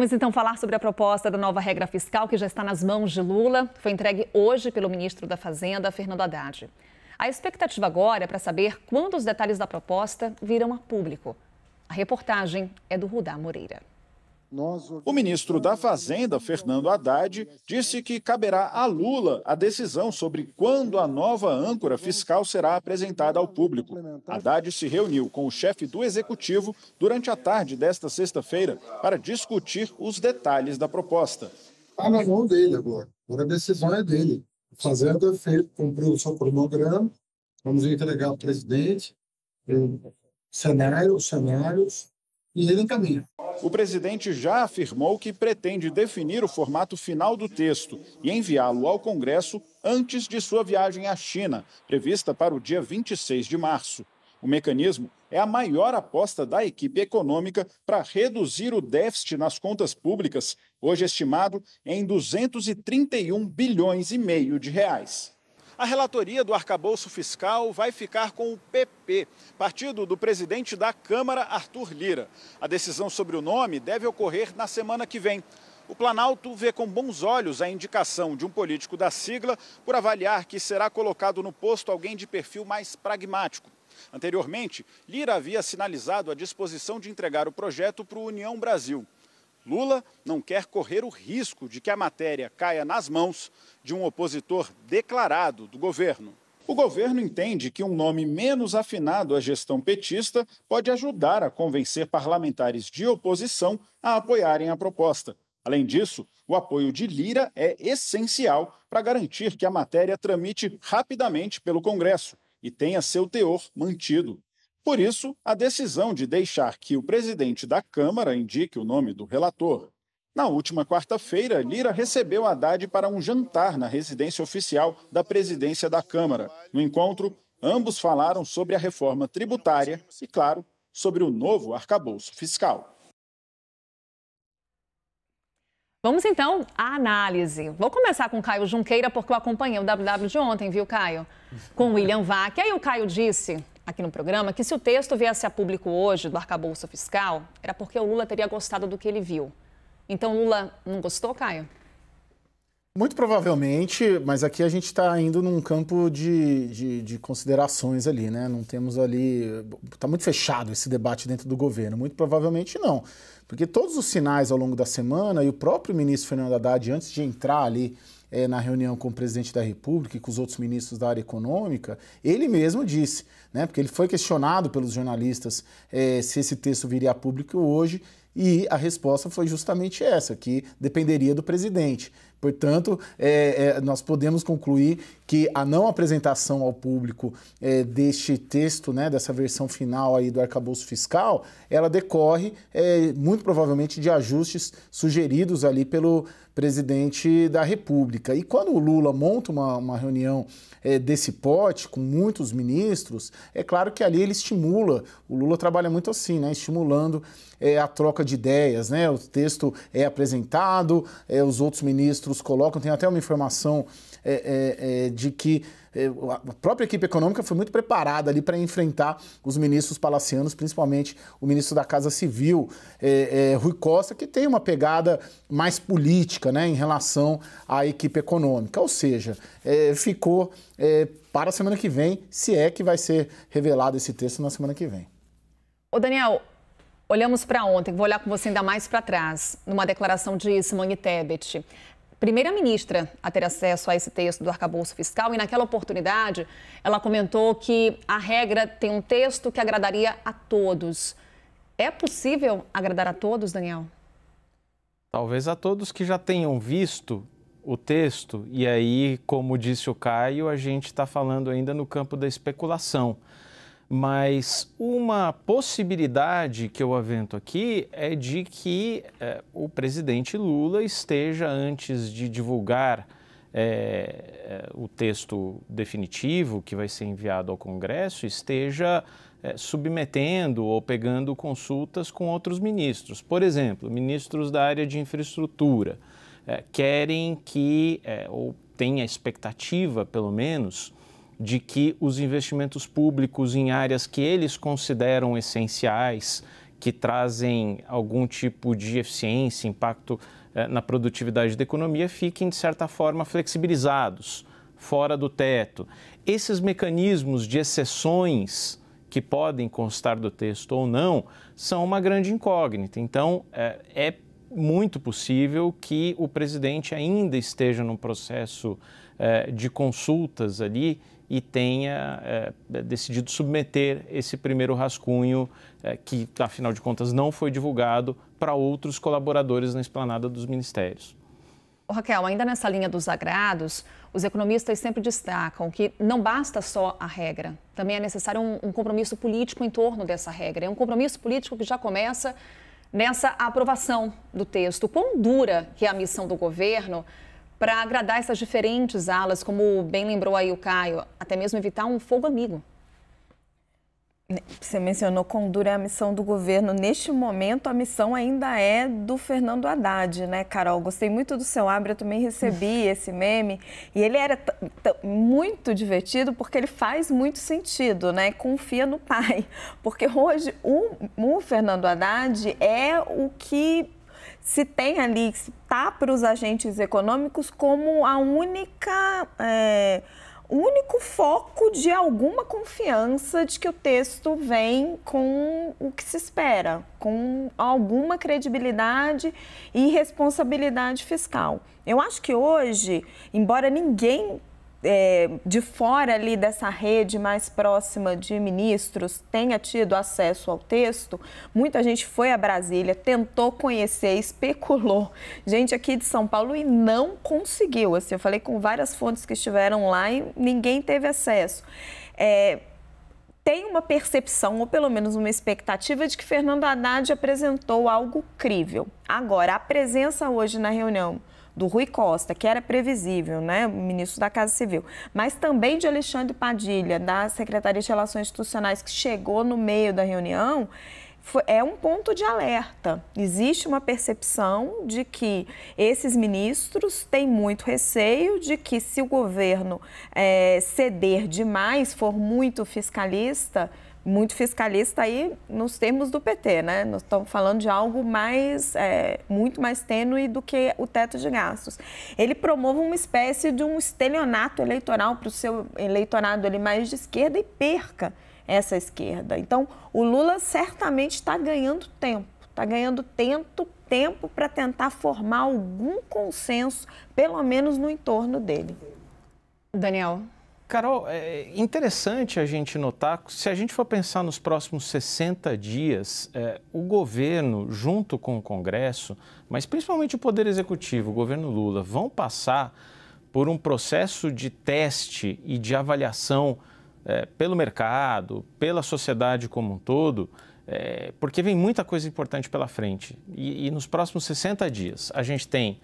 Vamos então falar sobre a proposta da nova regra fiscal que já está nas mãos de Lula. Foi entregue hoje pelo ministro da Fazenda, Fernando Haddad. A expectativa agora é para saber quando os detalhes da proposta virão a público. A reportagem é do Rudá Moreira. O ministro da Fazenda, Fernando Haddad, disse que caberá a Lula a decisão sobre quando a nova âncora fiscal será apresentada ao público. Haddad se reuniu com o chefe do Executivo durante a tarde desta sexta-feira para discutir os detalhes da proposta. Está na mão dele agora. A decisão é dele. A Fazenda cumpriu o seu cronograma. Vamos entregar ao presidente cenários e ele encaminha. O presidente já afirmou que pretende definir o formato final do texto e enviá-lo ao Congresso antes de sua viagem à China, prevista para o dia 26 de março. O mecanismo é a maior aposta da equipe econômica para reduzir o déficit nas contas públicas, hoje estimado em 231 bilhões e meio de reais. A relatoria do arcabouço fiscal vai ficar com o PP, partido do presidente da Câmara, Arthur Lira. A decisão sobre o nome deve ocorrer na semana que vem. O Planalto vê com bons olhos a indicação de um político da sigla por avaliar que será colocado no posto alguém de perfil mais pragmático. Anteriormente, Lira havia sinalizado a disposição de entregar o projeto para o União Brasil. Lula não quer correr o risco de que a matéria caia nas mãos de um opositor declarado do governo. O governo entende que um nome menos afinado à gestão petista pode ajudar a convencer parlamentares de oposição a apoiarem a proposta. Além disso, o apoio de Lira é essencial para garantir que a matéria tramite rapidamente pelo Congresso e tenha seu teor mantido. Por isso, a decisão de deixar que o presidente da Câmara indique o nome do relator. Na última quarta-feira, Lira recebeu Haddad para um jantar na residência oficial da presidência da Câmara. No encontro, ambos falaram sobre a reforma tributária e, claro, sobre o novo arcabouço fiscal. Vamos então à análise. Vou começar com o Caio Junqueira, porque eu acompanhei o WW de ontem, viu, Caio? Com o William Vac. Aí o Caio disse aqui no programa que se o texto viesse a público hoje do arcabouço fiscal, era porque o Lula teria gostado do que ele viu. Então, Lula não gostou, Caio? Muito provavelmente, mas aqui a gente está indo num campo de considerações ali, né? Não temos ali... Está muito fechado esse debate dentro do governo. Muito provavelmente não. Porque todos os sinais ao longo da semana, e o próprio ministro Fernando Haddad, antes de entrar ali na reunião com o presidente da República e com os outros ministros da área econômica, ele mesmo disse, né? Porque ele foi questionado pelos jornalistas se esse texto viria a público hoje, e a resposta foi justamente essa, que dependeria do presidente. Portanto, nós podemos concluir que a não apresentação ao público deste texto, né, dessa versão final aí do arcabouço fiscal, ela decorre muito provavelmente de ajustes sugeridos ali pelo presidente da República. E quando o Lula monta uma reunião desse porte, com muitos ministros, é claro que ali ele estimula, o Lula trabalha muito assim, né, estimulando a troca de ideias, né, o texto é apresentado, os outros ministros colocam, tem até uma informação de que a própria equipe econômica foi muito preparada ali para enfrentar os ministros palacianos, principalmente o ministro da Casa Civil, Rui Costa, que tem uma pegada mais política, né, em relação à equipe econômica. Ou seja, ficou para a semana que vem, se é que vai ser revelado esse texto na semana que vem. Ô Daniel, olhamos para ontem, vou olhar com você ainda mais para trás, numa declaração de Simone Tebet, primeira-ministra, a ter acesso a esse texto do arcabouço fiscal, e naquela oportunidade ela comentou que a regra tem um texto que agradaria a todos. É possível agradar a todos, Daniel? Talvez a todos que já tenham visto o texto, e aí, como disse o Caio, a gente está falando ainda no campo da especulação. Mas uma possibilidade que eu avento aqui é de que o presidente Lula esteja, antes de divulgar o texto definitivo que vai ser enviado ao Congresso, esteja submetendo ou pegando consultas com outros ministros. Por exemplo, ministros da área de infraestrutura querem que, ou têm a expectativa, pelo menos, de que os investimentos públicos em áreas que eles consideram essenciais, que trazem algum tipo de eficiência, impacto na produtividade da economia, fiquem, de certa forma, flexibilizados, fora do teto. Esses mecanismos de exceções que podem constar do texto ou não são uma grande incógnita. Então, é muito possível que o presidente ainda esteja num processo de consultas ali e tenha decidido submeter esse primeiro rascunho, que, afinal de contas, não foi divulgado, para outros colaboradores na esplanada dos ministérios. Raquel, ainda nessa linha dos agrados, os economistas sempre destacam que não basta só a regra, também é necessário um compromisso político em torno dessa regra. É um compromisso político que já começa nessa aprovação do texto. Quão dura que é a missão do governo para agradar essas diferentes alas, como bem lembrou aí o Caio, até mesmo evitar um fogo amigo? Você mencionou quão dura é a missão do governo. Neste momento, a missão ainda é do Fernando Haddad, né, Carol? Gostei muito do seu Abra, eu também recebi esse meme. E ele era muito divertido porque ele faz muito sentido, né? Confia no pai. Porque hoje o Fernando Haddad é o que se tem ali, está para os agentes econômicos como a única... o único foco de alguma confiança de que o texto vem com o que se espera, com alguma credibilidade e responsabilidade fiscal. Eu acho que hoje, embora ninguém de fora ali dessa rede mais próxima de ministros tenha tido acesso ao texto, muita gente foi a Brasília, tentou conhecer, especulou, gente aqui de São Paulo, e não conseguiu. Assim, eu falei com várias fontes que estiveram lá e ninguém teve acesso. Tem uma percepção, ou pelo menos uma expectativa, de que Fernando Haddad apresentou algo crível. Agora, a presença hoje na reunião do Rui Costa, que era previsível, né, o ministro da Casa Civil, mas também de Alexandre Padilha, da Secretaria de Relações Institucionais, que chegou no meio da reunião, é um ponto de alerta. Existe uma percepção de que esses ministros têm muito receio de que, se o governo ceder demais, for muito fiscalista aí nos termos do PT, né? Nós estamos falando de algo muito mais tênue do que o teto de gastos. Ele promove uma espécie de um estelionato eleitoral para o seu eleitorado ali mais de esquerda e perca essa esquerda. Então, o Lula certamente está ganhando tempo para tentar formar algum consenso, pelo menos no entorno dele. Daniel. Carol, é interessante a gente notar, se a gente for pensar nos próximos 60 dias, o governo, junto com o Congresso, mas principalmente o Poder Executivo, o governo Lula, vão passar por um processo de teste e de avaliação pelo mercado, pela sociedade como um todo, porque vem muita coisa importante pela frente. E nos próximos 60 dias, a gente tem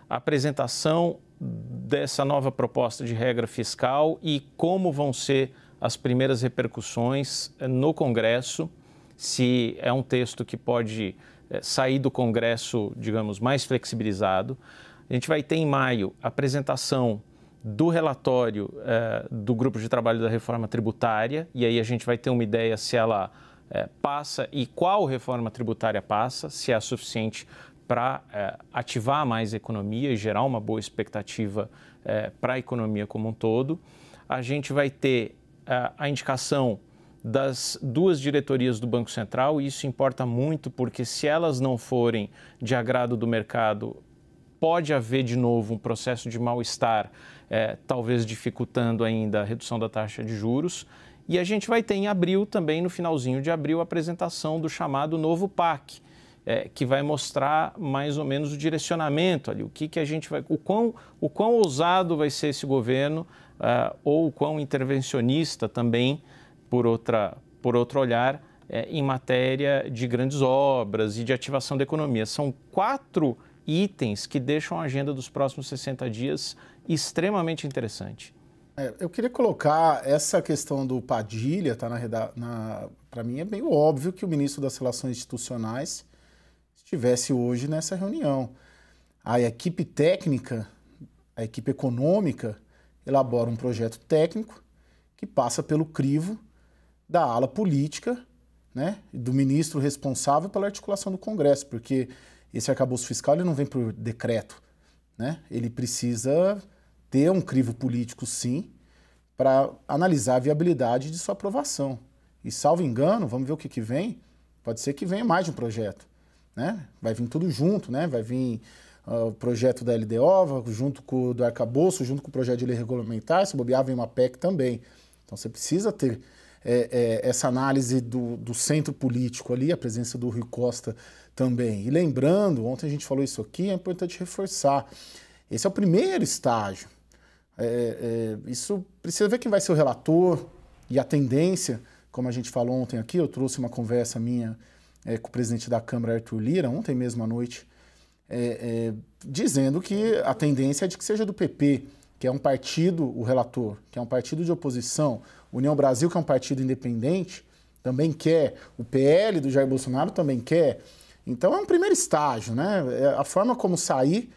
a apresentação dessa nova proposta de regra fiscal e como vão ser as primeiras repercussões no Congresso, se é um texto que pode sair do Congresso, digamos, mais flexibilizado. A gente vai ter em maio a apresentação do relatório do Grupo de Trabalho da Reforma Tributária, e aí a gente vai ter uma ideia se ela passa e qual reforma tributária passa, se é a suficiente para ativar mais a economia e gerar uma boa expectativa para a economia como um todo. A gente vai ter a indicação das duas diretorias do Banco Central, e isso importa muito porque, se elas não forem de agrado do mercado, pode haver de novo um processo de mal-estar, talvez dificultando ainda a redução da taxa de juros. E a gente vai ter em abril também, no finalzinho de abril, a apresentação do chamado novo PAC, que vai mostrar mais ou menos o direcionamento ali, o que a gente vai, o quão ousado vai ser esse governo, ou o quão intervencionista também, por outro olhar, em matéria de grandes obras e de ativação da economia. São 4 itens que deixam a agenda dos próximos 60 dias extremamente interessante. Eu queria colocar essa questão do Padilha, tá para mim é bem óbvio que o ministro das Relações Institucionais estivesse hoje nessa reunião. A equipe técnica, a equipe econômica, elabora um projeto técnico que passa pelo crivo da ala política né, do ministro responsável pela articulação do Congresso, porque esse arcabouço fiscal ele não vem por decreto, né? Ele precisa ter um crivo político, sim, para analisar a viabilidade de sua aprovação. E, salvo engano, vamos ver o que vem, pode ser que venha mais de um projeto, né? Vai vir tudo junto, né? Vai vir o projeto da LDO, junto com o do arcabouço, junto com o projeto de lei regulamentar, se bobear vem uma PEC também. Então você precisa ter essa análise do centro político ali, a presença do Rui Costa também. E lembrando, ontem a gente falou isso aqui, é importante reforçar, esse é o primeiro estágio. Isso precisa ver quem vai ser o relator e a tendência, como a gente falou ontem aqui, eu trouxe uma conversa minha com o presidente da Câmara, Arthur Lira, ontem mesmo à noite, dizendo que a tendência é de que seja do PP, que é um partido, o relator, que é um partido de oposição, União Brasil, que é um partido independente, também quer, o PL do Jair Bolsonaro também quer. Então é um primeiro estágio, né? A forma como sair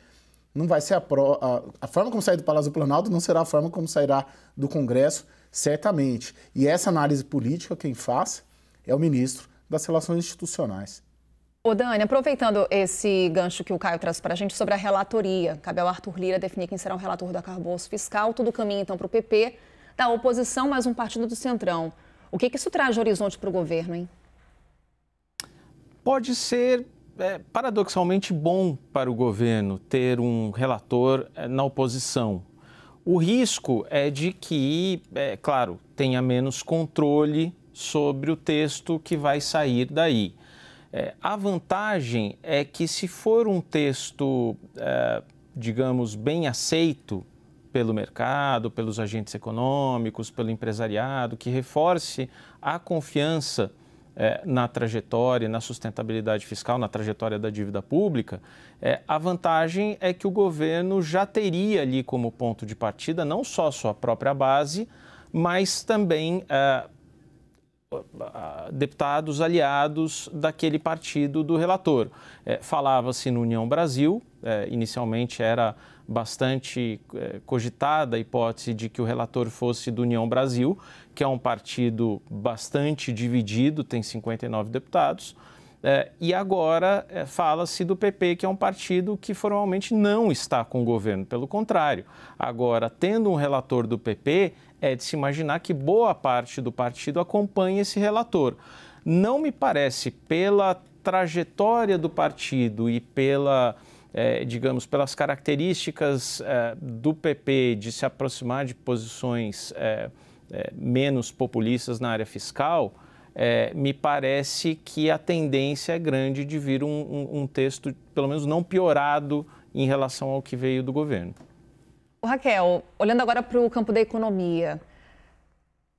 não vai ser a forma como sair do Palácio do Planalto não será a forma como sairá do Congresso, certamente. E essa análise política, quem faz, é o ministro das Relações Institucionais. Ô Dani, aproveitando esse gancho que o Caio traz para a gente sobre a relatoria, cabe ao Arthur Lira definir quem será o relator do arcabouço fiscal, tudo caminha então para o PP, da oposição, mais um partido do Centrão. O que isso traz de horizonte para o governo, hein? Pode ser paradoxalmente bom para o governo ter um relator na oposição. O risco é de que, claro, tenha menos controle sobre o texto que vai sair daí. A vantagem é que se for um texto, digamos, bem aceito pelo mercado, pelos agentes econômicos, pelo empresariado, que reforce a confiança na trajetória, na sustentabilidade fiscal, na trajetória da dívida pública, a vantagem é que o governo já teria ali como ponto de partida não só a sua própria base, mas também deputados aliados daquele partido do relator. Falava-se no União Brasil, inicialmente era bastante cogitada a hipótese de que o relator fosse do União Brasil, que é um partido bastante dividido, tem 59 deputados, e agora fala-se do PP, que é um partido que formalmente não está com o governo, pelo contrário. Agora, tendo um relator do PP, é de se imaginar que boa parte do partido acompanha esse relator. Não me parece, pela trajetória do partido e digamos, pelas características do PP de se aproximar de posições menos populistas na área fiscal, me parece que a tendência é grande de vir um texto, pelo menos não piorado, em relação ao que veio do governo. Raquel, olhando agora para o campo da economia,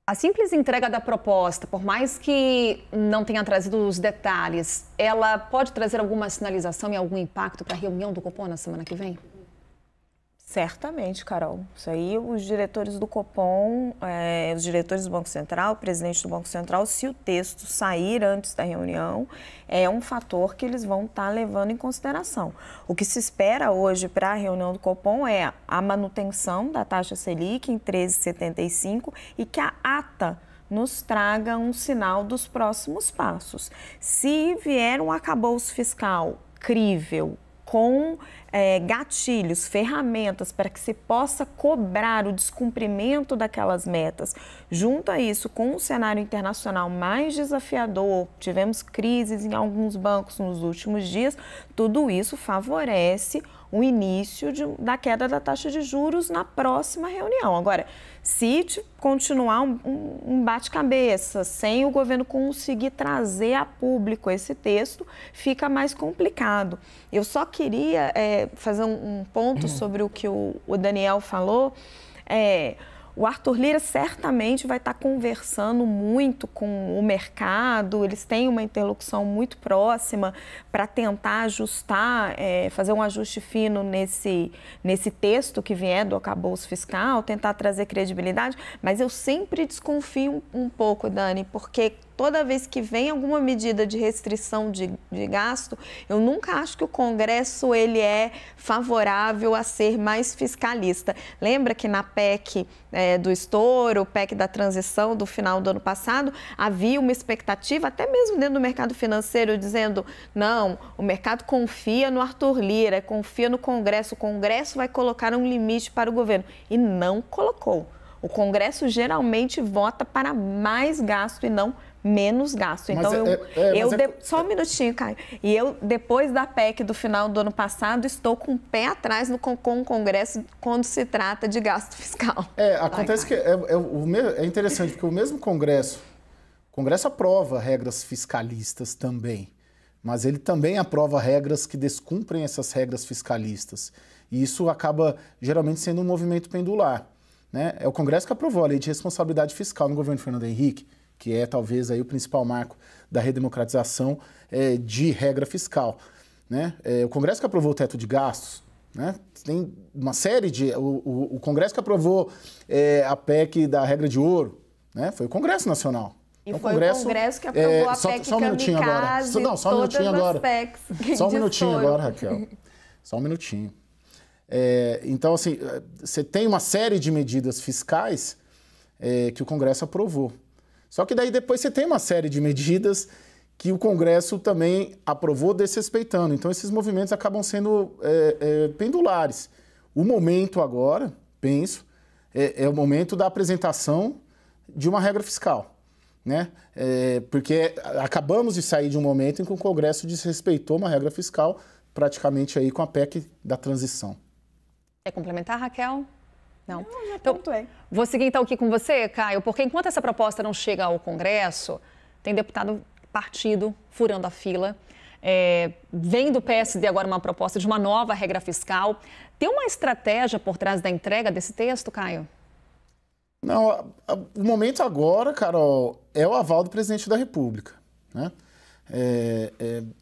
a simples entrega da proposta, por mais que não tenha trazido os detalhes, ela pode trazer alguma sinalização e algum impacto para a reunião do Copom na semana que vem? Certamente, Carol. Isso aí, os diretores do Copom, os diretores do Banco Central, o presidente do Banco Central, se o texto sair antes da reunião, é um fator que eles vão estar levando em consideração. O que se espera hoje para a reunião do Copom é a manutenção da taxa Selic em 13,75 e que a ata nos traga um sinal dos próximos passos. Se vier um arcabouço fiscal crível, com gatilhos, ferramentas para que se possa cobrar o descumprimento daquelas metas. Junto a isso, com um cenário internacional mais desafiador, tivemos crises em alguns bancos nos últimos dias, tudo isso favorece o início da queda da taxa de juros na próxima reunião. Agora, se continuar um bate-cabeça, sem o governo conseguir trazer a público esse texto, fica mais complicado. Eu só queria fazer um ponto sobre o que o Daniel falou. O Arthur Lira certamente vai estar conversando muito com o mercado, eles têm uma interlocução muito próxima para tentar ajustar, fazer um ajuste fino nesse texto que vier do arcabouço fiscal, tentar trazer credibilidade, mas eu sempre desconfio um pouco, Dani, porque toda vez que vem alguma medida de restrição de gasto, eu nunca acho que o Congresso ele é favorável a ser mais fiscalista. Lembra que na PEC do estouro, PEC da transição do final do ano passado, havia uma expectativa, até mesmo dentro do mercado financeiro, dizendo, não, o mercado confia no Arthur Lira, confia no Congresso, o Congresso vai colocar um limite para o governo. E não colocou. O Congresso geralmente vota para mais gasto e não menos gasto. Então, só um minutinho, Caio. E eu, depois da PEC do final do ano passado, estou com o pé atrás com o Congresso quando se trata de gasto fiscal. Acontece que é interessante, porque o mesmo Congresso aprova regras fiscalistas também, mas ele também aprova regras que descumprem essas regras fiscalistas. E isso acaba, geralmente, sendo um movimento pendular, né? É o Congresso que aprovou a Lei de Responsabilidade Fiscal no governo Fernando Henrique, que é talvez aí o principal marco da redemocratização de regra fiscal, né? O Congresso que aprovou o teto de gastos, né? Tem uma série de... O Congresso que aprovou a PEC da regra de ouro, né? Foi o Congresso Nacional. E então, foi o Congresso que aprovou a PEC só um minutinho agora. Só um minutinho agora. Só um minutinho agora, Raquel. Só um minutinho. Então, assim, você tem uma série de medidas fiscais que o Congresso aprovou. Só que daí depois você tem uma série de medidas que o Congresso também aprovou desrespeitando. Então, esses movimentos acabam sendo pendulares. O momento agora, penso, é o momento da apresentação de uma regra fiscal, né? Porque acabamos de sair de um momento em que o Congresso desrespeitou uma regra fiscal praticamente aí com a PEC da transição. Quer complementar, Raquel? Não. Já pontuei. Vou seguir então aqui com você, Caio, porque enquanto essa proposta não chega ao Congresso, tem deputado partido furando a fila. Vem do PSD agora uma proposta de uma nova regra fiscal. Tem uma estratégia por trás da entrega desse texto, Caio? Não, o momento agora, Carol, é o aval do presidente da República, né?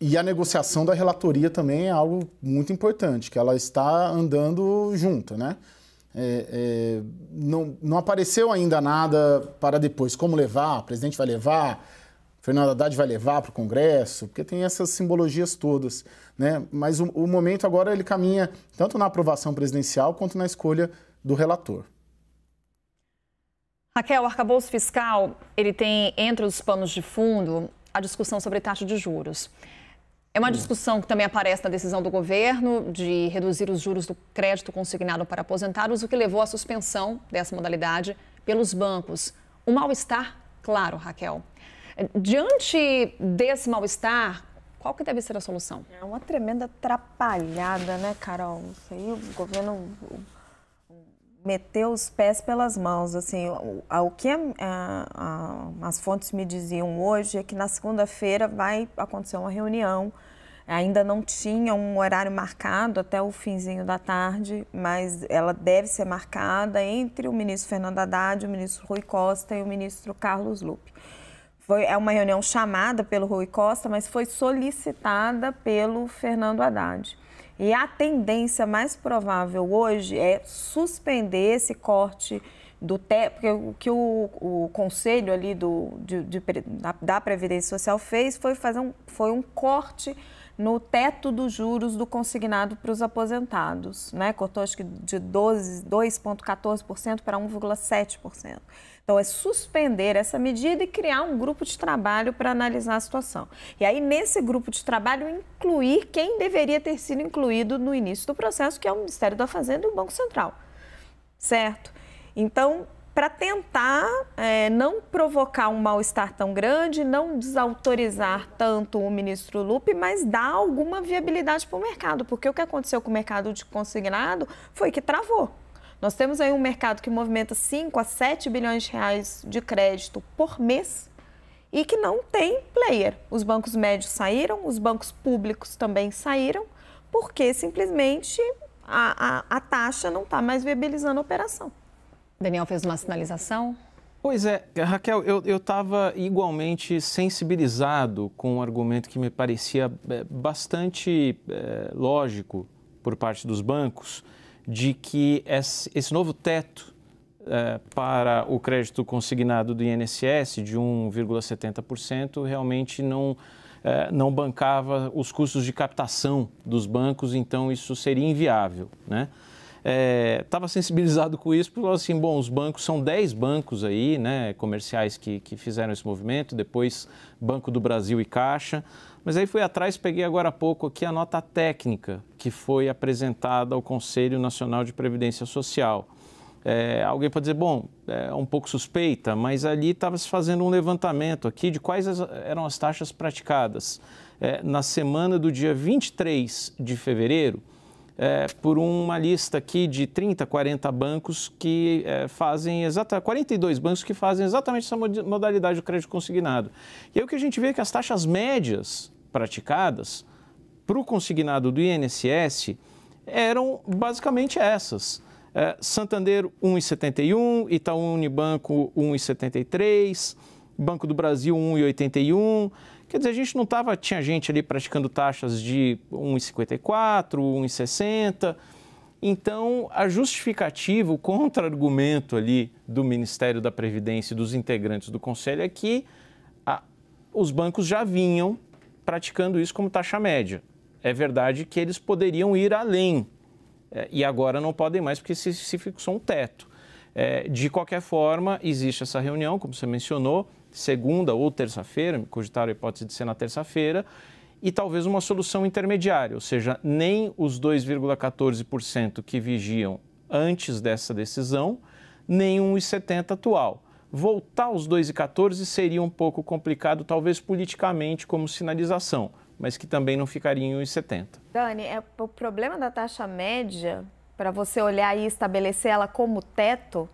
E a negociação da relatoria também é algo muito importante, que ela está andando junta, né? Não apareceu ainda nada para depois, como levar, o presidente vai levar, Fernando Haddad vai levar para o Congresso, porque tem essas simbologias todas, né? Mas o momento agora ele caminha tanto na aprovação presidencial quanto na escolha do relator. Raquel, o arcabouço fiscal, ele tem entre os panos de fundo a discussão sobre taxa de juros. É uma discussão que também aparece na decisão do governo de reduzir os juros do crédito consignado para aposentados, o que levou à suspensão dessa modalidade pelos bancos. Um mal-estar, claro, Raquel. Diante desse mal-estar, qual que deve ser a solução? É uma tremenda atrapalhada, né, Carol? Isso aí o governo meteu os pés pelas mãos, assim, o que as fontes me diziam hoje é que na segunda-feira vai acontecer uma reunião, ainda não tinha um horário marcado até o finzinho da tarde, mas ela deve ser marcada entre o ministro Fernando Haddad, o ministro Rui Costa e o ministro Carlos Lupe. É uma reunião chamada pelo Rui Costa, mas foi solicitada pelo Fernando Haddad. E a tendência mais provável hoje é suspender esse corte do teto, porque o que o conselho ali da Previdência Social fez foi um corte no teto dos juros do consignado para os aposentados, né? Cortou acho que de 2,14% para 1,7%. Então, é suspender essa medida e criar um grupo de trabalho para analisar a situação. E aí, nesse grupo de trabalho, incluir quem deveria ter sido incluído no início do processo, que é o Ministério da Fazenda e o Banco Central, certo? Então, para tentar não provocar um mal-estar tão grande, não desautorizar tanto o ministro Lupe, mas dar alguma viabilidade para o mercado, porque o que aconteceu com o mercado de consignado foi que travou. Nós temos aí um mercado que movimenta 5 a 7 bilhões de reais de crédito por mês e que não tem player. Os bancos médios saíram, os bancos públicos também saíram, porque simplesmente a taxa não está mais viabilizando a operação. Daniel fez uma sinalização. Pois é, Raquel, eu estava igualmente sensibilizado com um argumento que me parecia bastante lógico por parte dos bancos, de que esse novo teto para o crédito consignado do INSS de 1,70% realmente não bancava os custos de captação dos bancos, então isso seria inviável, né? Estava sensibilizado com isso, porque assim, bom, os bancos, são 10 bancos aí, né, comerciais que fizeram esse movimento, depois Banco do Brasil e Caixa, mas aí fui atrás, peguei agora há pouco aqui a nota técnica que foi apresentada ao Conselho Nacional de Previdência Social. Alguém pode dizer, bom, é um pouco suspeita, mas ali estava se fazendo um levantamento aqui de quais eram as taxas praticadas na semana do dia 23 de fevereiro, por uma lista aqui de 30, 40 bancos que fazem 42 bancos que fazem exatamente essa modalidade do crédito consignado. E aí o que a gente vê é que as taxas médias praticadas para o consignado do INSS eram basicamente essas. Santander 1,71, Itaú Unibanco 1,73, Banco do Brasil 1,81. Quer dizer, a gente não estava, tinha gente ali praticando taxas de 1,54, 1,60. Então, a justificativa, o contra-argumento ali do Ministério da Previdência e dos integrantes do Conselho é que os bancos já vinham praticando isso como taxa média. É verdade que eles poderiam ir além. E agora não podem mais porque se fixou um teto. De qualquer forma, existe essa reunião, como você mencionou, segunda ou terça-feira, me cogitaram a hipótese de ser na terça-feira, e talvez uma solução intermediária, ou seja, nem os 2,14% que vigiam antes dessa decisão, nem 1,70% atual. Voltar aos 2,14% seria um pouco complicado, talvez politicamente, como sinalização, mas que também não ficaria em 1,70%. Dani, o problema da taxa média, para você olhar e estabelecer ela como teto,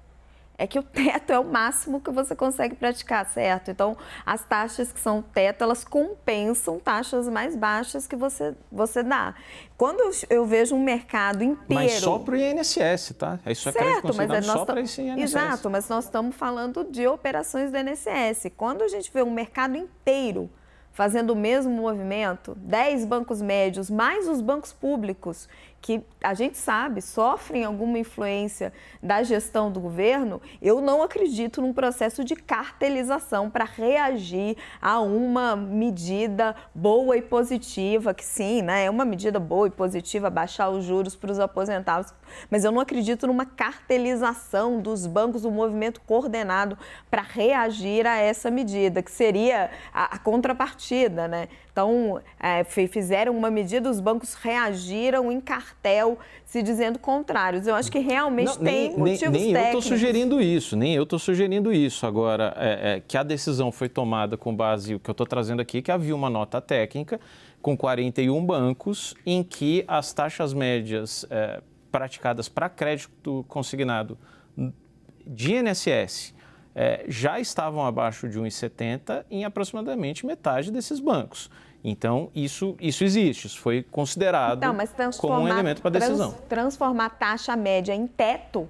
é que o teto é o máximo que você consegue praticar, certo? Então, as taxas que são teto, elas compensam taxas mais baixas que você dá. Quando eu vejo um mercado inteiro... Mas só para o INSS, tá? Isso é crédito consignado só para esse INSS. Exato, mas nós estamos falando de operações do INSS. Quando a gente vê um mercado inteiro fazendo o mesmo movimento, 10 bancos médios, mais os bancos públicos, que a gente sabe, sofrem alguma influência da gestão do governo, eu não acredito num processo de cartelização para reagir a uma medida boa e positiva, que sim, né, é uma medida boa e positiva baixar os juros para os aposentados, mas eu não acredito numa cartelização dos bancos, um movimento coordenado para reagir a essa medida, que seria a contrapartida, né? Então, fizeram uma medida, os bancos reagiram em cartel, se dizendo contrários. Eu acho que realmente tem motivos técnicos. Nem eu estou sugerindo isso. Agora, que a decisão foi tomada com base, o que eu estou trazendo aqui, que havia uma nota técnica com 41 bancos em que as taxas médias praticadas para crédito consignado de INSS já estavam abaixo de 1,70 em aproximadamente metade desses bancos. Então, isso existe, isso foi considerado como um elemento para a decisão. Transformar a taxa média em teto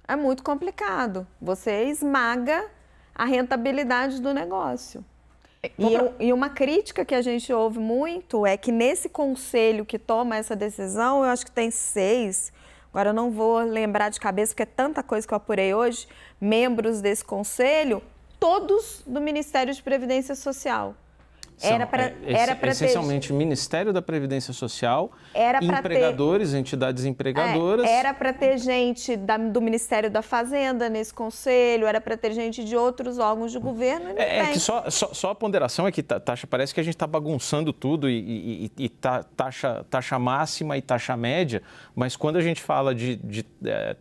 é muito complicado. Você esmaga a rentabilidade do negócio. E uma crítica que a gente ouve muito é que nesse conselho que toma essa decisão, eu acho que tem 6, agora eu não vou lembrar de cabeça, porque é tanta coisa que eu apurei hoje, membros desse conselho, todos do Ministério de Previdência Social. Era para essencialmente o Ministério da Previdência Social, empregadores, entidades empregadoras. Era para ter gente do Ministério da Fazenda nesse conselho, era para ter gente de outros órgãos de governo. Que só a ponderação é que taxa, parece que a gente está bagunçando tudo e taxa máxima e taxa média, mas quando a gente fala de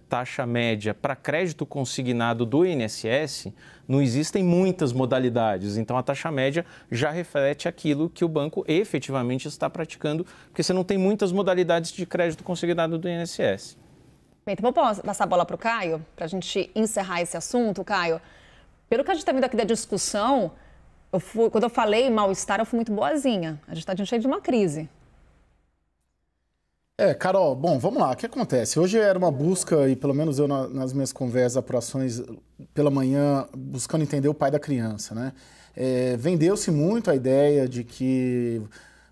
taxa média para crédito consignado do INSS, não existem muitas modalidades, então a taxa média já reflete aquilo que o banco efetivamente está praticando, porque você não tem muitas modalidades de crédito consignado do INSS. Bem, então vamos passar a bola para o Caio, para a gente encerrar esse assunto. Caio, pelo que a gente está vendo aqui da discussão, quando eu falei mal-estar, eu fui muito boazinha. A gente está diante de uma crise. Carol, bom, vamos lá, o que acontece? Hoje era uma busca, e pelo menos eu nas minhas conversas, apurações pela manhã, buscando entender o pai da criança, né? Vendeu-se muito a ideia de que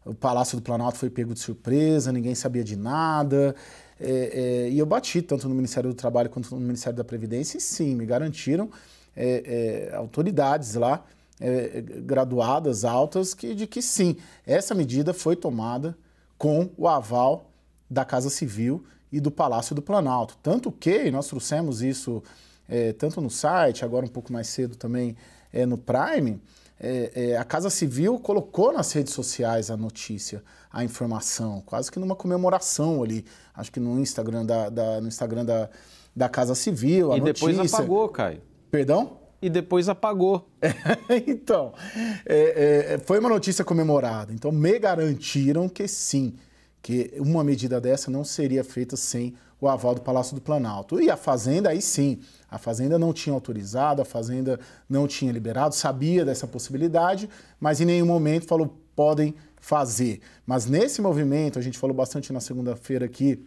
o Palácio do Planalto foi pego de surpresa, ninguém sabia de nada. E eu bati tanto no Ministério do Trabalho quanto no Ministério da Previdência, e sim, me garantiram autoridades lá, graduadas, altas, de que sim, essa medida foi tomada com o aval da Casa Civil e do Palácio do Planalto. Tanto que nós trouxemos isso tanto no site, agora um pouco mais cedo também no Prime, a Casa Civil colocou nas redes sociais a notícia, a informação, quase que numa comemoração ali, acho que no Instagram da Casa Civil, a notícia. E depois apagou, Caio. Perdão? E depois apagou. Então, foi uma notícia comemorada. Então, me garantiram que sim, que uma medida dessa não seria feita sem o aval do Palácio do Planalto. E a Fazenda, aí sim, a Fazenda não tinha autorizado, a Fazenda não tinha liberado, sabia dessa possibilidade, mas em nenhum momento falou, podem fazer. Mas nesse movimento, a gente falou bastante na segunda-feira aqui,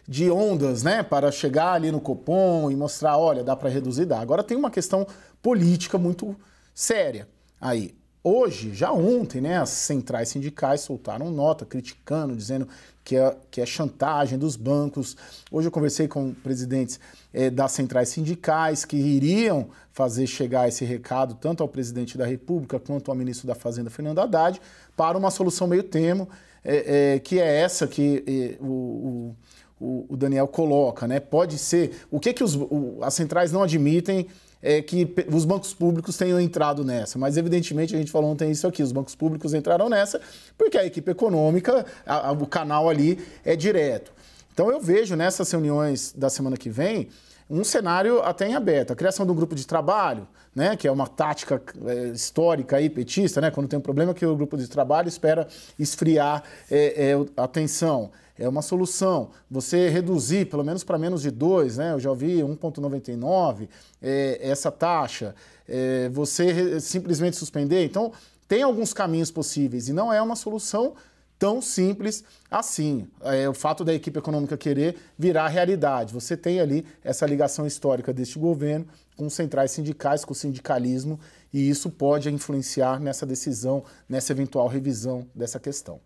de ondas, né, para chegar ali no Copom e mostrar, olha, dá para reduzir, dá. Agora tem uma questão política muito séria aí. Hoje, já ontem, né, as centrais sindicais soltaram nota criticando, dizendo que é chantagem dos bancos. Hoje eu conversei com presidentes das centrais sindicais que iriam fazer chegar esse recado tanto ao presidente da República quanto ao ministro da Fazenda, Fernando Haddad, para uma solução meio termo, que é essa que o Daniel coloca, né? Pode ser... O que as centrais não admitem é que os bancos públicos tenham entrado nessa, mas evidentemente a gente falou ontem isso aqui, os bancos públicos entraram nessa porque a equipe econômica, o canal ali é direto. Então eu vejo nessas reuniões da semana que vem um cenário até em aberto, a criação de um grupo de trabalho, né, que é uma tática histórica aí, petista, né, quando tem um problema que o grupo de trabalho espera esfriar a tensão. É uma solução. Você reduzir, pelo menos para menos de 2, né? Eu já ouvi 1,99, essa taxa. Você simplesmente suspender. Então, tem alguns caminhos possíveis e não é uma solução tão simples assim. O fato da equipe econômica querer virar realidade. Você tem ali essa ligação histórica deste governo com centrais sindicais, com o sindicalismo, e isso pode influenciar nessa decisão, nessa eventual revisão dessa questão.